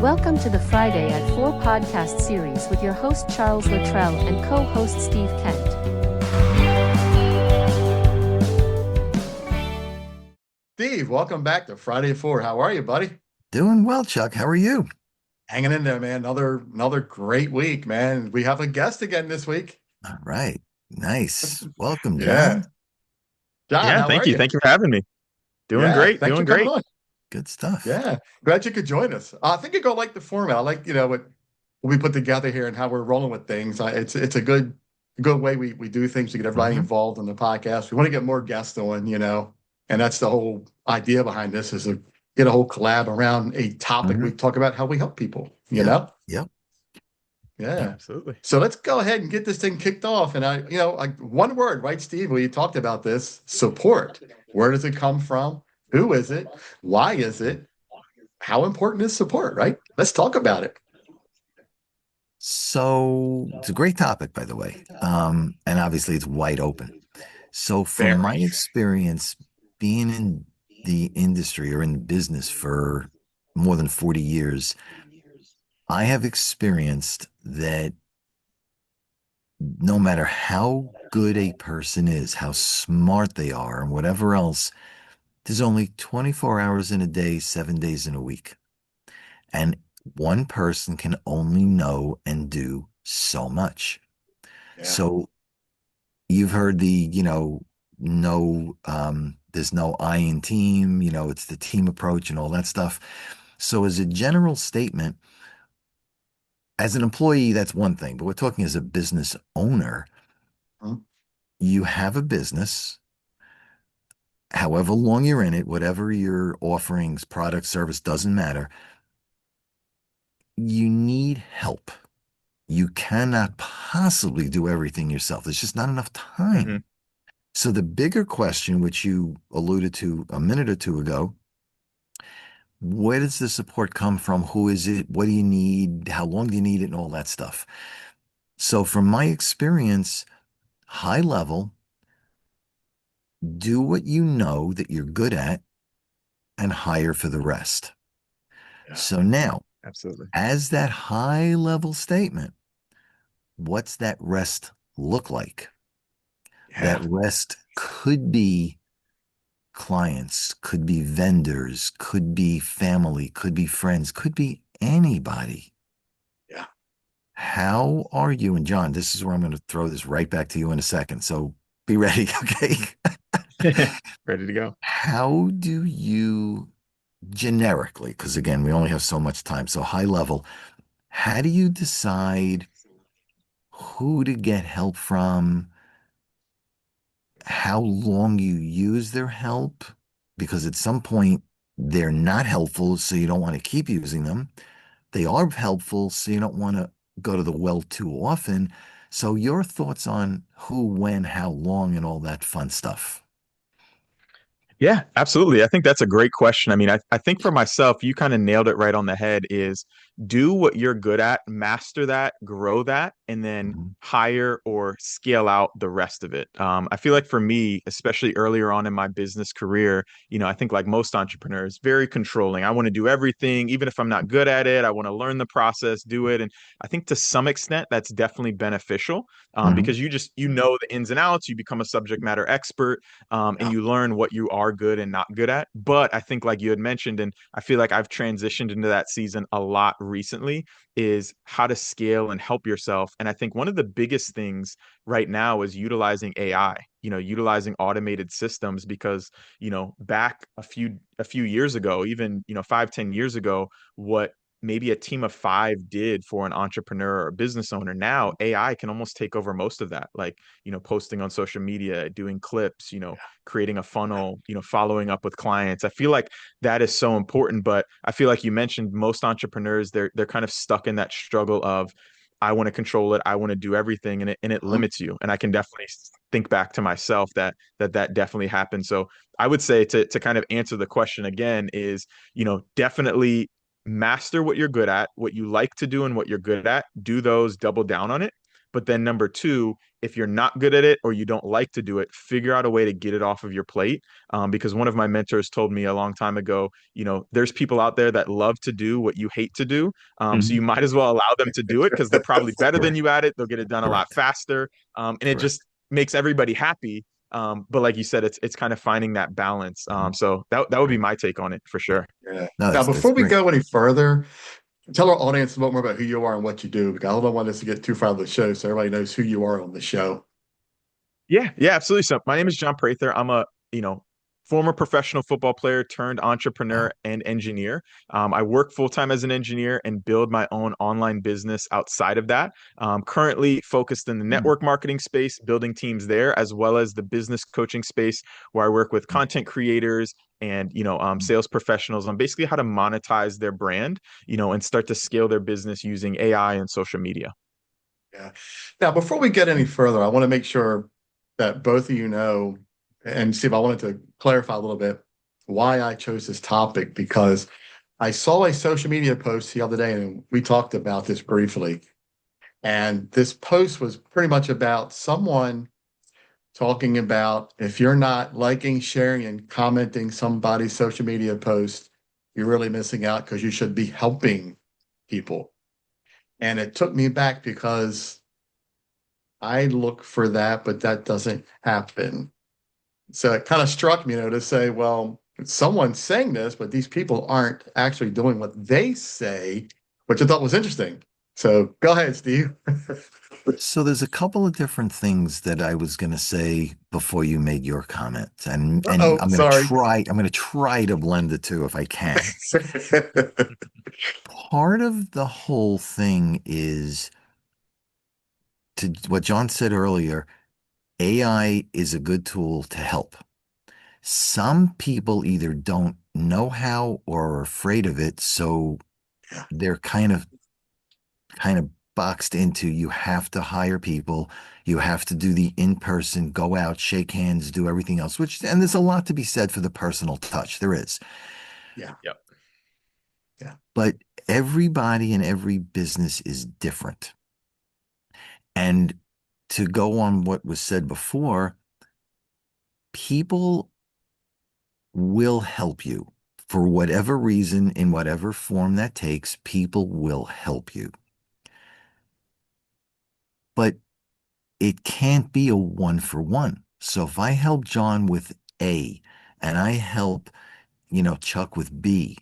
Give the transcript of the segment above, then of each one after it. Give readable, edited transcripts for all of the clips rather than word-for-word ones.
Welcome to the Friday at 4 podcast series with your host Charles Luttrell and co-host Steve Kent. Steve, welcome back to Friday at 4. How are you, buddy? Doing well, Chuck. How are you? Hanging in there, man. Another great week, man. We have a guest again this week. All right. Nice. Welcome, Yeah. John. John, Yeah, how thank are you. you? Thank you for having me. Doing Yeah, great, thanks for doing coming great. on. Good stuff. Yeah, glad you could join us. I think you go like the format. I like, what we put together here and how we're rolling with things. It's a good way we do things to get everybody Mhm. involved in the podcast. We want to get more guests on, and that's the whole idea behind this is to get a whole collab around a topic. We Mhm. talk about how we help people, Yep. Yep. Yeah. Absolutely. So let's go ahead and get this thing kicked off. And like one word, right, Steve? We talked about this support. Where does it come from? Who is it? Why is it? How important is support, right? Let's talk about it. So it's a great topic, by the way. And obviously it's wide open. So from my Very. experience being in the industry or in business for more than 40 years, I have experienced that no matter how good a person is, how smart they are, and whatever else, there's only 24 hours in a day, 7 days in a week. And one person can only know and do so much. Yeah. So you've heard there's no I in team, it's the team approach and all that stuff. So as a general statement, as an employee, that's one thing, but we're talking as a business owner, Mhm. you have a business, however long you're in it, whatever your offerings, product, service, doesn't matter. You need help. You cannot possibly do everything yourself. There's just not enough time. Hmm. So the bigger question, which you alluded to a minute or two ago, where does the support come from? Who is it? What do you need? How long do you need it? And all that stuff. So from my experience, high level, do what you know that you're good at and hire for the rest. Yeah. So now, Absolutely. as that high level statement, what's that rest look like? That Yeah. rest could be clients, could be vendors, could be family, could be friends, could be anybody. Yeah. How are you? And John, this is where I'm going to throw this right back to you in a second. So be ready. Okay. Ready to go. How do you generically, because again, we only have so much time, so high level, how do you decide who to get help from, how long you use their help? Because at some point they're not helpful, so you don't want to keep using them. They are helpful, so you don't want to go to the well too often. So your thoughts on who, when, how long, and all that fun stuff. Yeah, absolutely. I think that's a great question. I mean, I think for myself, you kind of nailed it right on the head is do what you're good at, master that, grow that, and then Mhm. hire or scale out the rest of it. I feel like for me, especially earlier on in my business career, I think like most entrepreneurs, very controlling. I want to do everything, even if I'm not good at it. I want to learn the process, do it. And I think to some extent, that's definitely beneficial Mhm. because you know the ins and outs, you become a subject matter expert and Yeah. you learn what you are good and not good at. But I think, like you had mentioned, and I feel like I've transitioned into that season a lot recently, is how to scale and help yourself. And I think one of the biggest things right now is utilizing AI, utilizing automated systems because, back a few years ago, even, 5, 10 years ago, what maybe a team of five did for an entrepreneur or business owner. Now AI can almost take over most of that. Like, posting on social media, doing clips, creating a funnel, following up with clients. I feel like that is so important, but I feel like you mentioned most entrepreneurs, they're kind of stuck in that struggle of I want to control it, I want to do everything, and it Mhm. limits you. And I can definitely think back to myself that definitely happened. So I would say to kind of answer the question again is, definitely master what you're good at, what you like to do and what you're good at, do those, double down on it. But then number two, if you're not good at it or you don't like to do it, figure out a way to get it off of your plate. Because one of my mentors told me a long time ago, there's people out there that love to do what you hate to do. So you Mhm. might as well allow them to do it because they're probably better than Correct. you at it. They'll get it done a lot Correct. faster. And it Correct. just makes everybody happy. But like you said, it's kind of finding that balance. So that would be my take on it for sure. Yeah. No, Now, that's before we great. go any further, tell our audience a little more about who you are and what you do, because I don't want us to get too far out of the show, so everybody knows who you are on the show. Yeah, absolutely. So my name is John Prather. I'm a, former professional football player turned entrepreneur Wow. and engineer. I work full time as an engineer and build my own online business outside of that. Currently focused in the Hmm. network marketing space, building teams there, as well as the business coaching space, where I work with content creators and sales professionals on basically how to monetize their brand, and start to scale their business using AI and social media. Yeah. Now, before we get any further, I want to make sure that both of you know, and Steve, I wanted to clarify a little bit why I chose this topic, because I saw a social media post the other day and we talked about this briefly. And this post was pretty much about someone talking about if you're not liking, sharing, and commenting somebody's social media post, you're really missing out because you should be helping people. And it took me back because I look for that, but that doesn't happen. So it kind of struck me, to say, well, someone's saying this, but these people aren't actually doing what they say, which I thought was interesting. So go ahead, Steve. So there's a couple of different things that I was going to say before you made your comment, and Oh, sorry. I'm going to try to blend the two if I can. Part of the whole thing is to what John said earlier, AI is a good tool to help. Some people either don't know how or are afraid of it, so they're kind of boxed into you have to hire people, you have to do the in-person, go out, shake hands, do everything else, and there's a lot to be said for the personal touch. There is. Yeah. Yep. Yeah. But everybody and every business is different. And to go on what was said before, people will help you for whatever reason, in whatever form that takes, people will help you. But it can't be a one for one. So if I help John with A and I help, Chuck with B,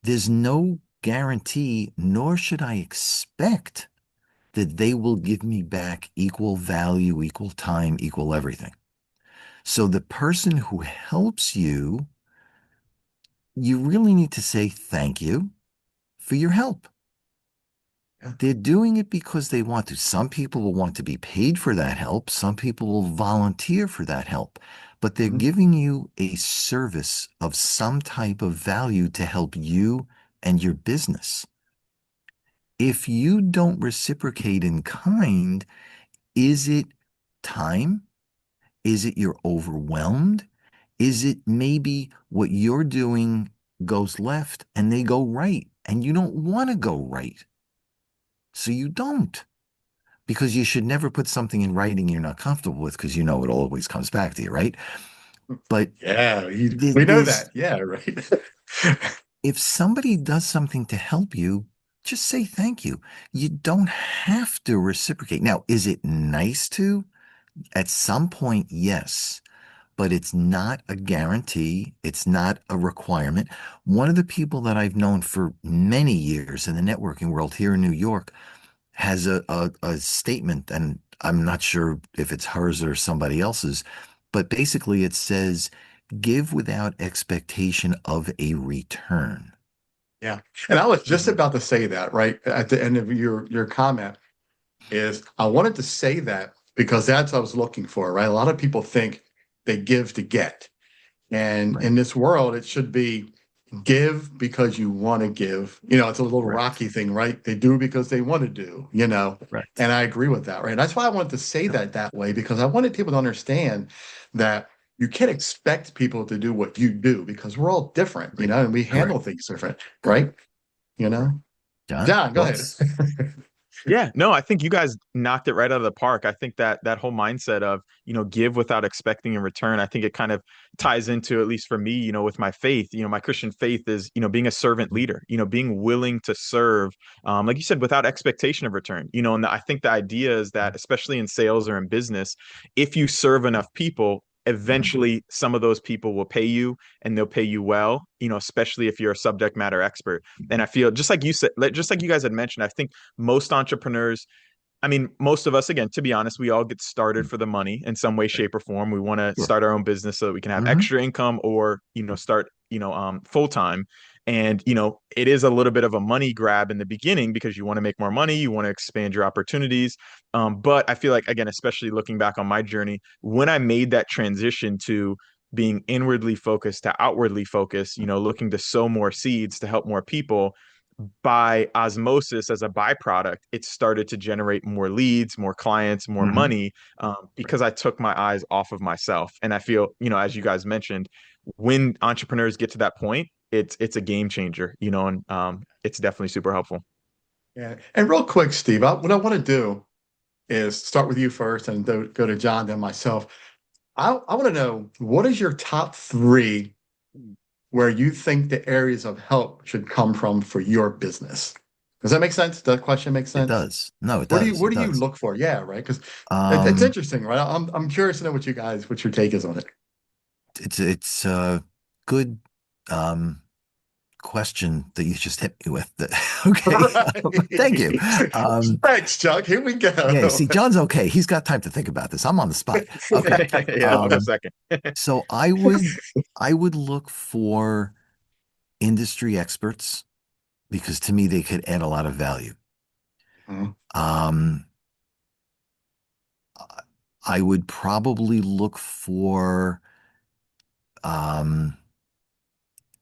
there's no guarantee, nor should I expect that they will give me back equal value, equal time, equal everything. So the person who helps you, you really need to say thank you for your help. Yeah. They're doing it because they want to. Some people will want to be paid for that help. Some people will volunteer for that help, but they're Mhm. giving you a service of some type of value to help you and your business. If you don't reciprocate in kind, is it time? Is it you're overwhelmed? Is it maybe what you're doing goes left and they go right and you don't want to go right? So you don't. Because you should never put something in writing you're not comfortable with because it always comes back to you, right? But Yeah, we know there's that. Yeah, right. if somebody does something to help you, just say thank you. You don't have to reciprocate. Now, is it nice to? At some point, yes, but it's not a guarantee. It's not a requirement. One of the people that I've known for many years in the networking world here in New York has a statement, and I'm not sure if it's hers or somebody else's, but basically it says, give without expectation of a return. Yeah. And I was just Mhm. about to say that right at the end of your comment is I wanted to say that because that's what I was looking for, right? A lot of people think they give to get. And Right. in this world, it should be give because you want to give. It's a little Correct. rocky thing, right? They do because they want to do. Correct. And I agree with that, right? That's why I wanted to say that way, because I wanted people to understand that you can't expect people to do what you do because we're all different, and we Correct. handle things different, right? You know? John, John, go ahead. thoughts? Yeah, no, I think you guys knocked it right out of the park. I think that that whole mindset of, give without expecting in return, I think it kind of ties into, at least for me, with my faith, my Christian faith is, being a servant leader, being willing to serve, like you said, without expectation of return, and I think the idea is that, especially in sales or in business, if you serve enough people, eventually some of those people will pay you and they'll pay you well, especially if you're a subject matter expert. And I feel just like you said, just like you guys had mentioned, I think most entrepreneurs, I mean, most of us, again, to be honest, we all get started for the money in some way, shape, or form. We want to Sure. start our own business so that we can have Hmm. extra income or, start, full time. And, it is a little bit of a money grab in the beginning because you want to make more money, you want to expand your opportunities. But I feel like, again, especially looking back on my journey, when I made that transition to being inwardly focused to outwardly focused, looking to sow more seeds to help more people, by osmosis as a byproduct, it started to generate more leads, more clients, more Hmm. money, because I took my eyes off of myself. And I feel, as you guys mentioned, when entrepreneurs get to that point, it's a game changer, and it's definitely super helpful. Yeah. And real quick, Steve, what I want to do is start with you first and go to John, then myself. I want to know, what is your top three where you think the areas of help should come from for your business? Does that make sense? Does that question make It sense? does. No, it What do you does. what It do you does. look for? Yeah, right. Because it's Um, interesting, right? I'm curious to know what your take is on it. it's a good um question that you just hit me with. Okay. Thank you. Right. Um, Thanks, Chuck. Here we yeah, go. see, John's okay. He's got time to think about this. I'm on the spot. Okay. Yeah, I'll go Um, second. so I would look for industry experts because to me they could add a lot of value. Mhm. Um, I would probably look for um,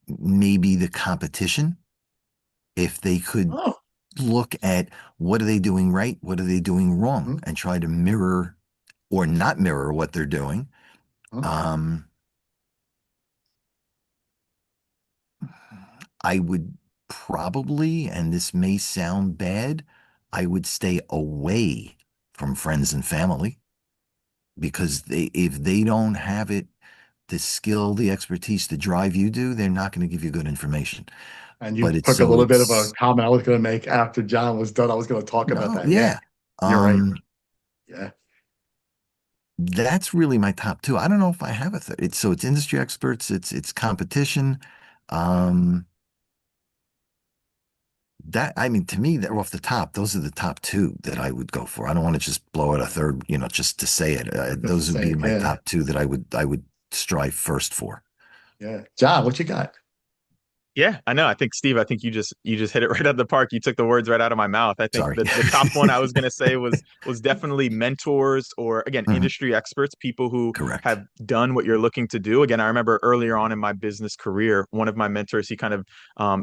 maybe the competition if they could Oh, look at what are they doing right, what are they doing wrong, mhm, and try to mirror or not mirror what they're doing. mhm. Um, I would probably, and this may sound bad, I would stay away from friends and family because if they don't have it, the skill, the expertise, the drive you do, they're not going to give you good information. And you But it's took a so little bit of a it's comment I was going to make after John was done. I was going to talk about no, that. Yeah, yeah. you're right. Um, Yeah. that's really my top two. I don't know if I have a third. It's industry experts, it's competition. Um, that I mean, to me, they're off the top. Those are the top two that I would go for. I don't want to just blow out a third, just to say it. Just the Those would be same. my Yeah. top two that I would strive first for. Yeah. John, what you got? Yeah, I know. I think Steve, I think you just hit it right out of the park. You took the words right out of my mouth. I think Sorry. the top one I was gonna say was definitely mentors or again Mhm. industry experts, people who Correct. have done what you're looking to do. Again, I remember earlier on in my business career, one of my mentors, he kind of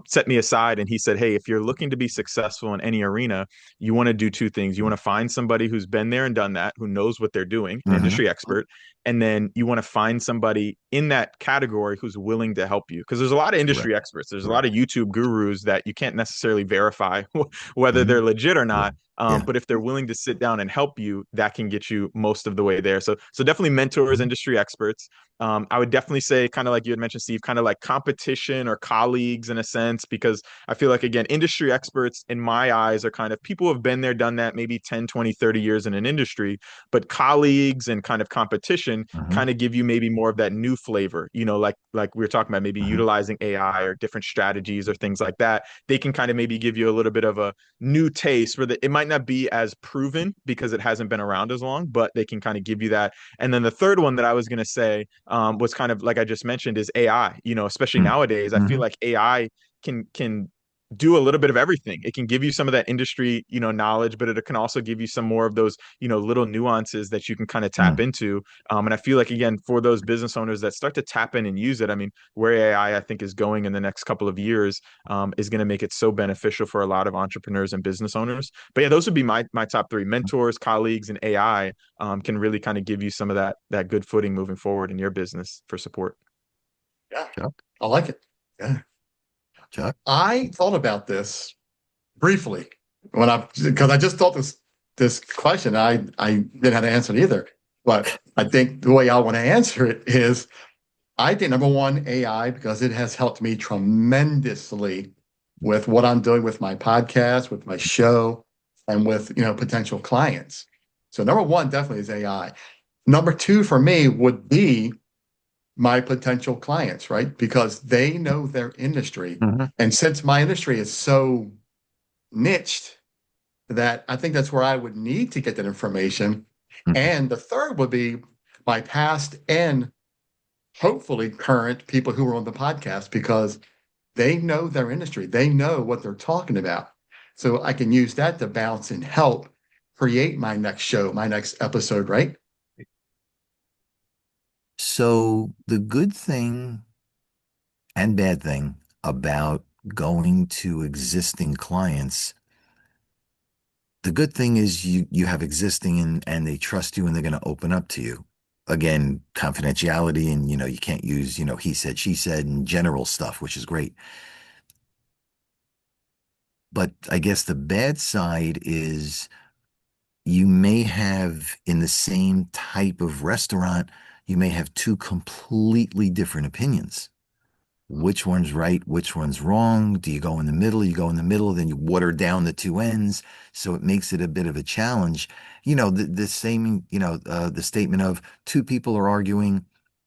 set me aside and he said, "Hey, if you're looking to be successful in any arena, you want to do two things. You want to find somebody who's been there and done that, who knows what they're doing, an Hmm. industry expert, and then you want to find somebody in that category who's willing to help you because there's a lot of Correct. industry experts, there's a lot of YouTube gurus that you can't necessarily verify whether Hmm. they're legit or not, Yeah. but if they're willing to sit down and help you, that can get you most of the way there. So definitely mentors, Mhm. industry experts. I would definitely say, kind of like you had mentioned, Steve, kind of like competition or colleagues in a sense, because I feel like, again, industry experts in my eyes are kind of people who have been there, done that, maybe 10, 20, 30 years in an industry, but colleagues and kind of competition Hmm. kind of give you maybe more of that new flavor, like we were talking about, maybe Hmm. utilizing AI or different strategies or things like that. They can kind of maybe give you a little bit of a new taste where it might not be as proven because it hasn't been around as long, but they can kind of give you that. And then the third one that I was going to say was kind of like I just mentioned is AI, especially nowadays. I feel Hmm. like AI can do a little bit of everything. It can give you some of that industry, knowledge, but it can also give you some more of those, little nuances that you can kind of tap Hmm. into. And I feel like, again, for those business owners that start to tap in and use it, I mean, where AI, I think, is going in the next couple of years, is going to make it so beneficial for a lot of entrepreneurs and business owners. But yeah, those would be my top three: mentors, colleagues, and AI. Can really kind of give you some of that good footing moving forward in your business for support. Yeah. Chuck, I like it. Yeah. Chuck. I thought about this briefly. because I just thought this question, I didn't have to answer it either. But I think the way I want to answer it is I think number one, AI, because it has helped me tremendously with what I'm doing with my podcast, with my show, and with potential clients. So number one definitely is AI. Number two for me would be my potential clients, right? Because they know their industry. Mhm. And since my industry is so niched, that I think that's where I would need to get that information. Mhm. And the third would be my past and hopefully current people who are on the podcast because they know their industry. They know what they're talking about. So I can use that to bounce and help create my next show, my next episode, right? So the good thing and bad thing about going to existing clients, the good thing is you have existing and they trust you and they're going to open up to you. Again, confidentiality and you can't use, he said, she said and general stuff, which is great. But I guess the bad side is you may have in the same type of restaurant, you may have two completely different opinions. Which one's right, which one's wrong? Do you go in the middle? You go in the middle, then you water down the two ends. So it makes it a bit of a challenge. The same, the statement of two people are arguing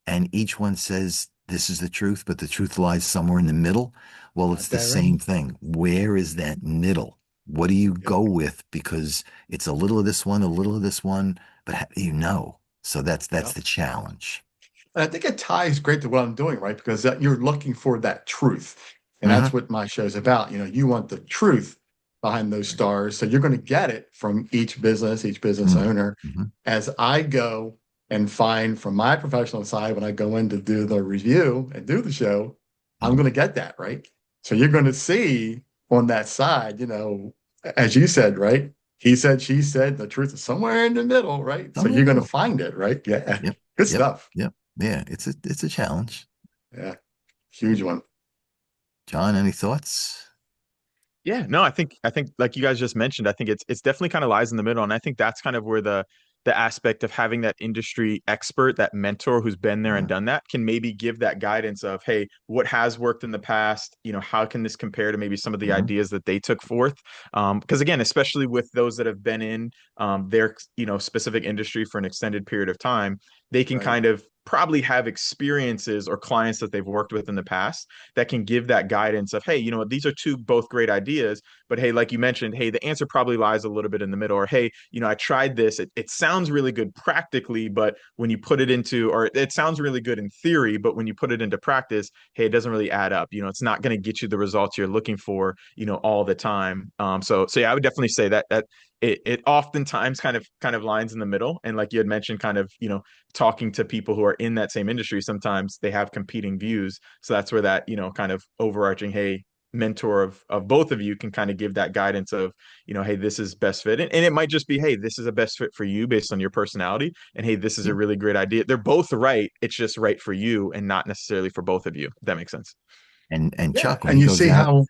and each one says this is the truth, but the truth lies somewhere in the middle. Well, it's Got the that right. same thing. Where is that middle? What do you Yep. go with? Because it's a little of this one, a little of this one, but how do you know? So that's Yep. the challenge. And I think it ties great to what I'm doing, right? Because you're looking for that truth. And that's Hmm. what my show's about. You want the truth behind those stars. So you're going to get it from each business owner. Hmm. As I go and find from my professional side, when I go in to do the review and do the show, I'm Hmm. going to get that, right? So you're going to see on that side, as you said, right? He said, she said, the truth is somewhere in the middle, right? So Somewhere in you're the going to middle. find it, right? Yeah. Yep. Good Yep. stuff. Yep. Yeah. It's a challenge. Yeah. Huge one. John, any thoughts? Yeah, no, I think like you guys just mentioned, I think it's definitely kind of lies in the middle. And I think that's kind of where the aspect of having that industry expert, that mentor who's been there and Uh, done that can maybe give that guidance of, hey, what has worked in the past? How can this compare to maybe some of the mhm. ideas that they took forth? Because again, especially with those that have been in their specific industry for an extended period of time, they can Right. kind of probably have experiences or clients that they've worked with in the past that can give that guidance of, hey, these are two both great ideas, but hey, like you mentioned, hey, the answer probably lies a little bit in the middle, or hey, I tried this. It sounds really good practically, but when you put it into, or it sounds really good in theory, but when you put it into practice, hey, it doesn't really add up. It's not going to get you the results you're looking for, all the time. So yeah, I would definitely say that it oftentimes kind of lines in the middle. And like you had mentioned, kind of, talking to people who are in that same industry, sometimes they have competing views. So that's where that, kind of overarching, hey, mentor of both of you can kind of give that guidance of, hey, this is best fit. And it might just be, hey, this is a best fit for you based on your personality. And hey, this is a Yeah. really great idea. They're both right. It's just right for you and not necessarily for both of you. If that makes sense. And Yeah. Chuck, when And he you goes see out, how,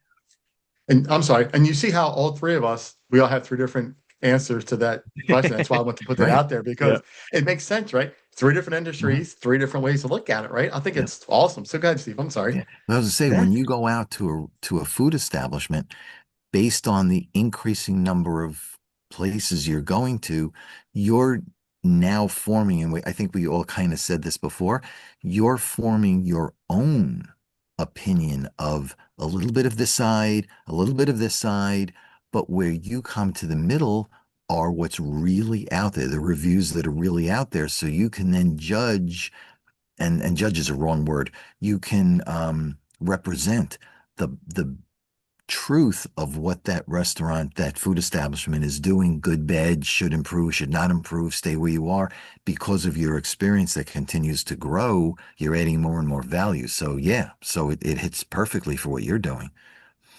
and I'm sorry, and you see how all three of us, we all have three different answers to that question. That's why I want to put that right? out there Yeah. because it makes sense, right? Three different Hmm. industries, three different ways to look at it, right? I think Yeah. it's awesome. So go ahead, Steve. I'm sorry. Yeah. I was to say, Yeah. when you go out to a food establishment, based on the increasing number of places you're going to, you're now forming, and I think we all kind of said this before, you're forming your own opinion of a little bit of this side, a little bit of this side, but where you come to the middle are what's really out there, the reviews that are really out there. So you can then judge, and judge is a wrong word. You can represent the truth of what that restaurant, that food establishment is doing, good, bad, should improve, should not improve, stay where you are, because of your experience that continues to grow, you're adding more and more value. So yeah, so it hits perfectly for what you're doing.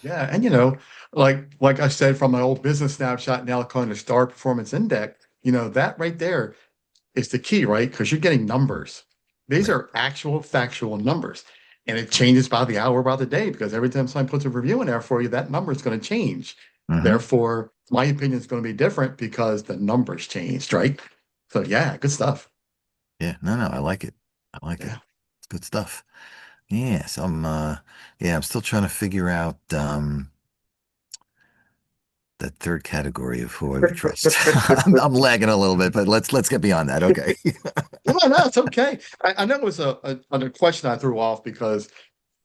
Yeah. And like I said from my old business snapshot, now calling the Star Performance Index, that right there is the key, right? Because you're getting numbers. These Right. are actual factual numbers. And it changes by the hour, by the day, because every time someone puts a review in there for you, that number is going to change. Hmm. Therefore, my opinion is going to be different because the numbers changed, right? So yeah, good stuff. Yeah, no, no, I like it. I like it. Yeah. It's good stuff. Yes, I'm still trying to figure out that third category of who I would trust. I'm lagging a little bit, but let's get beyond that. Okay. No, no, it's okay. I know it was a question I threw off because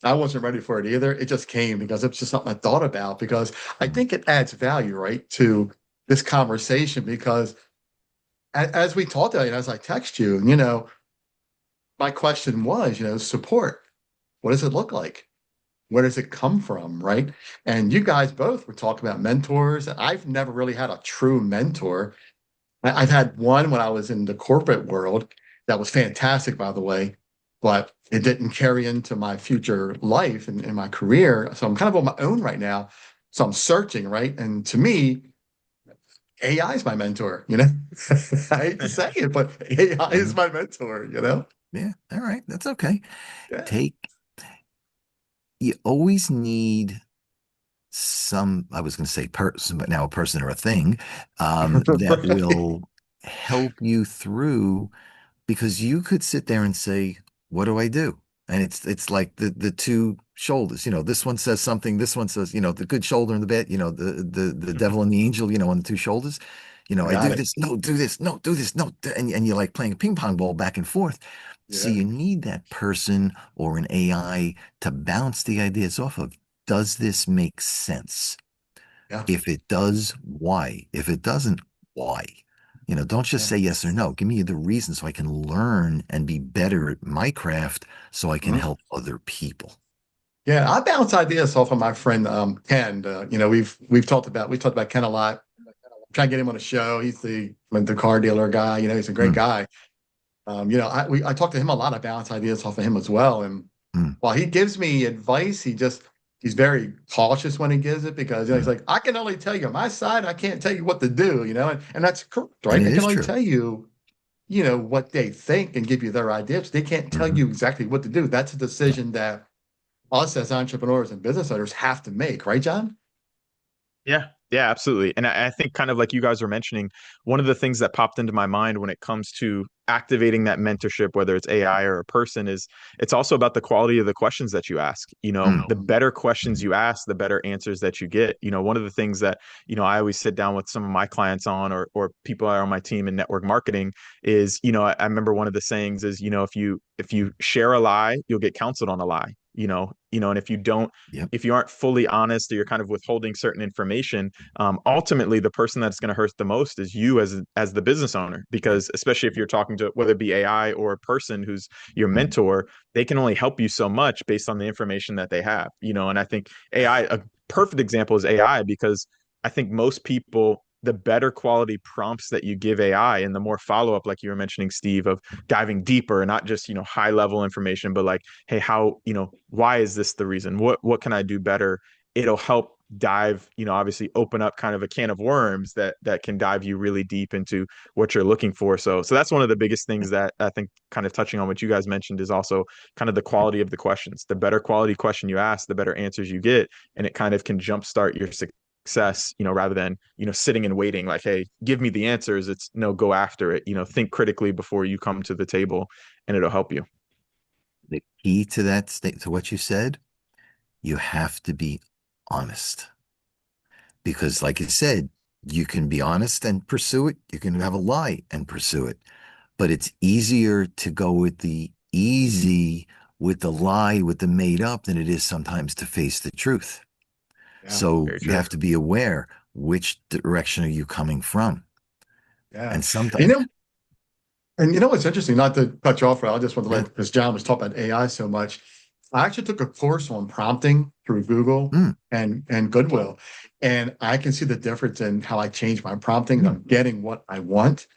I wasn't ready for it either. It just came because it's just something I thought about because I Mm, think it adds value, right, to this conversation because as we talked about, as I text you, my question was, support. What does it look like? Where does it come from, right? And you guys both were talking about mentors. I've never really had a true mentor. I've had one when I was in the corporate world that was fantastic, by the way, but it didn't carry into my future life and in my career. So I'm kind of on my own right now. So I'm searching, right? And to me, AI is my mentor. I hate to say it, but AI is mhm. my mentor. Yeah, all right, that's okay. Yeah. Take You always need some, I was going to say person, but now a person or a thing, that will help you through because you could sit there and say, "What do I do?" And it's like the two shoulders. This one says something. This one says, the good shoulder and the bad. The devil and the angel. On the two shoulders. I I got do it. this. No, do this. No, do this. No, and you're like playing a ping pong ball back and forth. So Yeah. you need that person or an AI to bounce the ideas off of. Does this make sense? Yeah. If it does, why? If it doesn't, why? Don't just Yeah. say yes or no. Give me the reason so I can learn and be better at my craft so I can Mhm. help other people. Yeah, I bounce ideas off of my friend Ken. We talked about Ken a lot. Try to get him on a show. He's the car dealer guy. He's a great Mm, guy. I talk to him a lot. I bounce ideas off of him as well. And mm, while he gives me advice, he's very cautious when he gives it because he's mm. like, I can only tell you my side. I can't tell you what to do. And that's correct, And right? it They can is only true. tell you, what they think and give you their ideas. They can't tell Hmm. you exactly what to do. That's a decision that us as entrepreneurs and business owners have to make, right, John? Yeah, yeah, absolutely. And I think kind of like you guys were mentioning, one of the things that popped into my mind when it comes to activating that mentorship, whether it's AI or a person, is it's also about the quality of the questions that you ask. Mm, The better questions you ask, the better answers that you get. One of the things that, I always sit down with some of my clients on or people that are on my team in network marketing is, I remember one of the sayings is, if you share a lie, you'll get counseled on a lie. And yep. if you aren't fully honest or you're kind of withholding certain information, ultimately the person that's going to hurt the most is you as the business owner. Yep. Because especially if you're talking to whether it be AI or a person who's your Mm, mentor, they can only help you so much based on the information that they have. And I think Yeah. AI, a perfect example is AI because I think most people, the better quality prompts that you give AI and the more follow up, like you were mentioning, Steve, of diving deeper and not just, high level information, but like, hey, why is this the reason? What can I do better? It'll help dive, obviously open up kind of a can of worms that can dive you really deep into what you're looking for. So that's one of the biggest things that I think, kind of touching on what you guys mentioned, is also kind of the quality of the questions. The better quality question you ask, the better answers you get, and it kind of can jumpstart your success, rather than, sitting and waiting like, hey, give me the answers. It's no, go after it. Think critically before you come to the table, and it'll help you. the key to that state, to what you said, you have to be honest. Because, like you said, you can be honest and pursue it. You can have a lie and pursue it. But it's easier to go with the easy, with the lie, with the made up than it is sometimes to face the truth. Yeah. So Very you true. have to be aware, which direction are you coming from? Yeah. And You sometimes, know, and you know what's interesting, not to cut you off, Ray, I just want to yeah, because John was talking about AI so much. I actually took a course on prompting through Google mm, and Goodwill. And I can see the difference in how I change my prompting. I'm getting what I want.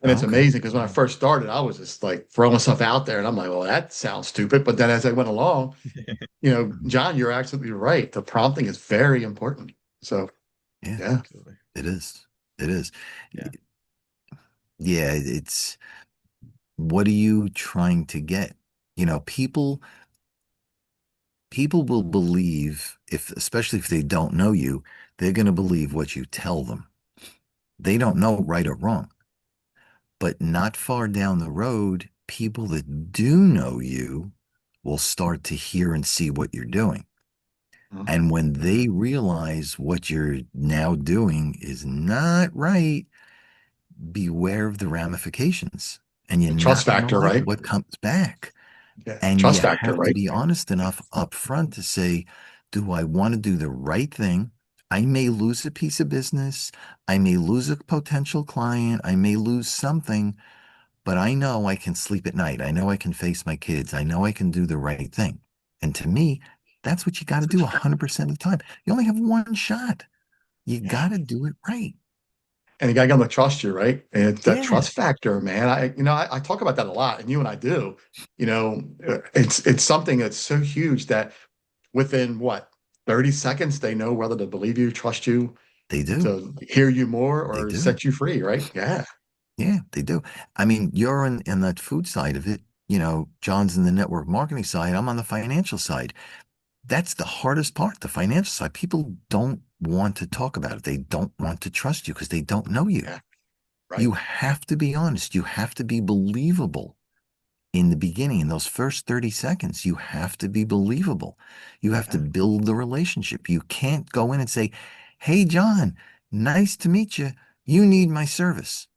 And it's okay. amazing because when I first started, I was just like throwing stuff out there and I'm like, well, that sounds stupid. But then as I went along, John, you're absolutely right. The prompting is very important. So Yeah, yeah. Absolutely. it is. It is. Yeah. Yeah, it's what are you trying to get? People will believe especially if they don't know you, they're going to believe what you tell them. They don't know right or wrong. But not far down the road, people that do know you will start to hear and see what you're doing. Mhm. And when Mhm. they realize what you're now doing is not right, beware of the ramifications. And you're The not trust going to factor, like right? what comes back. Yeah, And trust you factor, have to right? be honest enough up front to say, do I want to do the right thing? I may lose a piece of business. I may lose a potential client. I may lose something, but I know I can sleep at night. I know I can face my kids. I know I can do the right thing. And to me, that's what you got to do 100% of the time. You only have one shot. You Yeah. got to do it right. And you got to get them to trust you, right? And it's that Yeah, trust factor, man. I talk about that a lot, and you and I do. It's something that's so huge that within what 30 seconds they know whether to believe you, trust you, they do. to hear you more, They or do. set you free, right? Yeah. Yeah, they do. I mean, you're in that food side of it. John's in the network marketing side. I'm on the financial side. That's the hardest part, the financial side. People don't want to talk about it. They don't want to trust you because they don't know you. Yeah. You Right. have to be honest. You have to be believable in the beginning, in those first 30 seconds. You have to be believable. You have to Yeah. build the relationship. You can't go in and say, "Hey, John, nice to meet you. You need my service."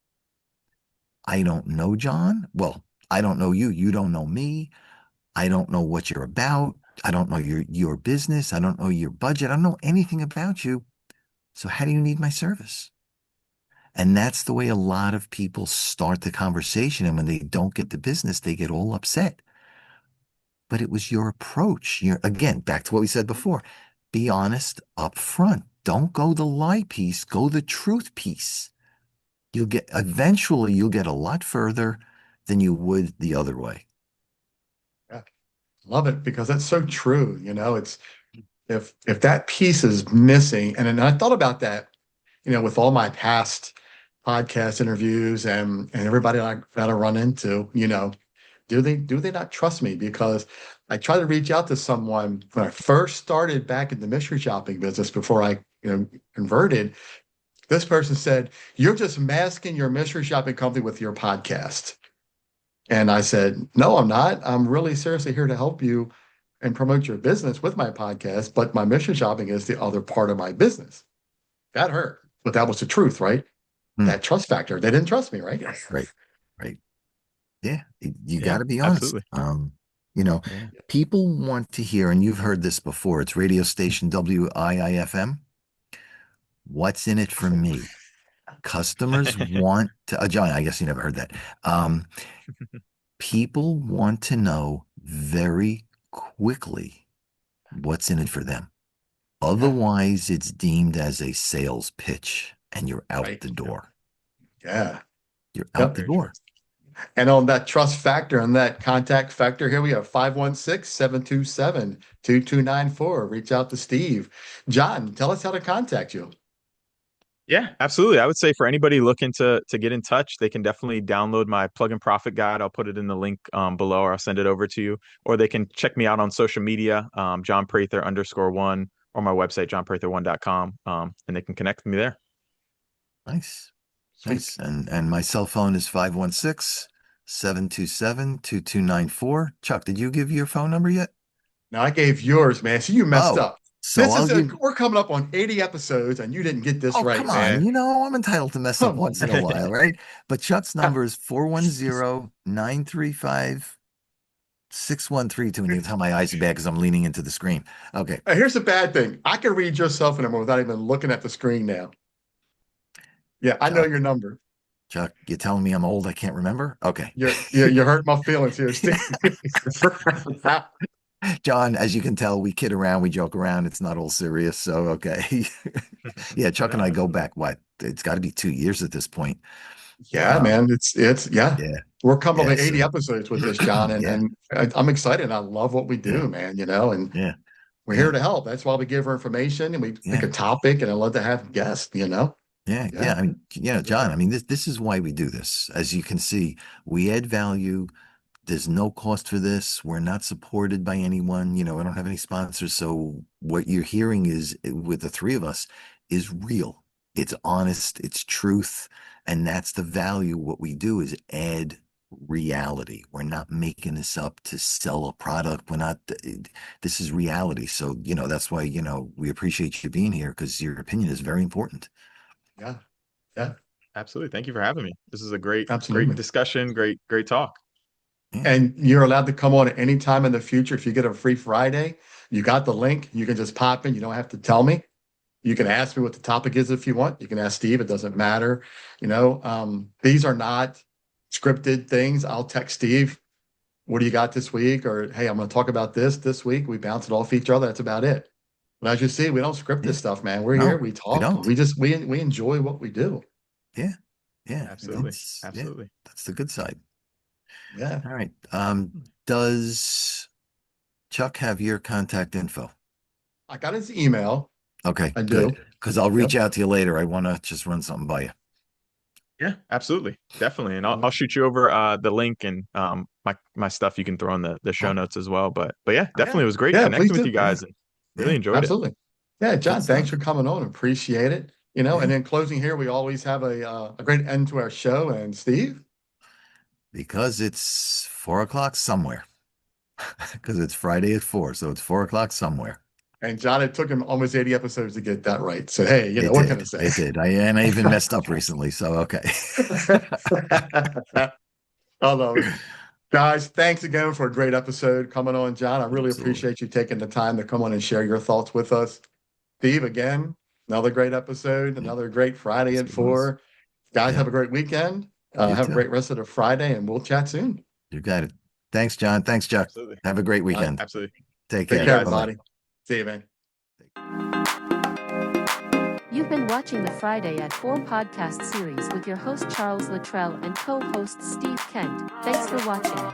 I don't know John. Well, I don't know you. You don't know me. I don't know what you're about. I don't know your business. I don't know your budget. I don't know anything about you. So how do you need my service? And that's the way a lot of people start the conversation. And when they don't get the business, they get all upset. But it was your approach. You're again back to what we said before. Be honest up front. Don't go the lie piece, go the truth piece. You'll get a lot further than you would the other way. Yeah. Love it because that's so true. It's if that piece is missing, and I thought about that, with all my past podcast interviews and everybody that I run into, do they not trust me? Because I try to reach out to someone when I first started back in the mystery shopping business before I, converted. This person said, "You're just masking your mystery shopping company with your podcast." And I said, "No, I'm not. I'm really seriously here to help you and promote your business with my podcast, but my mystery shopping is the other part of my business." That hurt, but that was the truth, right? Hmm. That trust factor. They didn't trust me, right? Right. Right. Yeah. You got Yeah, to be honest. absolutely. You know, Yeah. people want to hear, and you've heard this before. It's radio station WIIFM. What's in it for me? Customers want to, John, I guess you never heard that. Um, People want to know very quickly what's in it for them. Yeah, Otherwise, it's deemed as a sales pitch and you're out right. the door. Yeah. You're out Yep. the Very true. door. And on that trust factor and that contact factor, here we have 516-727-2294. Reach out to Steve. John, tell us how to contact you. Yeah, absolutely. I would say for anybody looking to get in touch, they can definitely download my plug and profit guide. I'll put it in the link below, or I'll send it over to you. Or they can check me out on social media, John Prather _1, or my website, johnprather1.com, and they can connect with me there. Nice. Sweet. Nice. And my cell phone is 516-727-2294. Chuck, did you give your phone number yet? Now I gave yours, man. So you messed Oh, up. so I'll give. We're coming up on 80 episodes and you didn't get this Oh, right, come on. man. I'm entitled to mess up Come once on, in a man. while, right? But Chuck's number is 410-935-6132. And you can tell my eyes are bad because I'm leaning into the screen. Okay. Here's the bad thing. I can read your cell phone number without even looking at the screen now. Yeah, I know Chuck, your number. Chuck, you're telling me I'm old, I can't remember? Okay. You hurt my feelings here, Steve. John, as you can tell, we kid around, we joke around. It's not all serious. So, okay. Yeah, Chuck No, and I go absolutely. back, what? It's got to be 2 years at this point. Yeah, man. It's yeah. Yeah. We're coming up Yeah. on 80 So, episodes with this, John, and yeah. I'm excited. I love what we Yeah. do, man. And Yeah. we're here Yeah. to help. That's why we give her information and we pick Yeah. a topic, and I love to have guests. Yeah. Yeah. Yeah. I mean, John, I mean, this is why we do this. As you can see, we add value. There's no cost for this. We're not supported by anyone. You know, I don't have any sponsors. So what you're hearing is with the three of us is real. It's honest. It's truth. And that's the value. What we do is add reality. We're not making this up to sell a product. We're not, this is reality. So, you know, that's why, you know, we appreciate you being here because your opinion is very important. Yeah. Yeah. Absolutely. Thank you for having me. This is a great Absolutely. discussion, great talk. Yeah. And you're allowed to come on at any time in the future. If you get a free Friday, you got the link. You can just pop in. You don't have to tell me. You can ask me what the topic is if you want. You can ask Steve. It doesn't matter. These are not scripted things. I'll text Steve. What do you got this week? Or, hey, I'm going to talk about this week. We bounce it off each other. That's about it. But as you see, we don't script Yeah. this stuff, man. We're here. No, We we talk. don't. We enjoy what we do. Yeah. Yeah. Absolutely. Yeah, Absolutely. that's the good side. Yeah. All right. Does Chuck have your contact info? I got his email. Okay, I good. do. Because I'll reach Yep. out to you later. I want to just run something by you. Yeah, absolutely. Definitely. And I'll shoot you over the link and my stuff you can throw in the show Oh, notes as well. But yeah, Yeah. definitely it was great Yeah, please connecting with do. you guys and really yeah, enjoyed it. Absolutely. Yeah, good John, thanks stuff. for coming on. Appreciate it. And Yeah. in closing here, we always have a great end to our show. And Steve? Because it's 4 o'clock somewhere. Because it's Friday at 4, so it's 4 o'clock somewhere. And John, it took him almost 80 episodes to get that right. So, hey, It what can I did. say? It did. I even messed up recently, so okay. I love it. Guys, thanks again for a great episode coming on, John. I really Absolutely. appreciate you taking the time to come on and share your thoughts with us. Steve, again, another great episode, Yeah, another great Friday yes, at it was. 4. Guys, Yeah, have a great weekend. you Have a too. great rest of the Friday, and we'll chat soon. You got it. Thanks, John. Thanks, Chuck. Absolutely. Have a great All right. weekend. Absolutely. Take Take care. care, You guys. Bye-bye. everybody. See you, man. You've been watching the Friday at 4 podcast series with your host Charles Luttrell and co-host Steve Kent. Thanks for watching.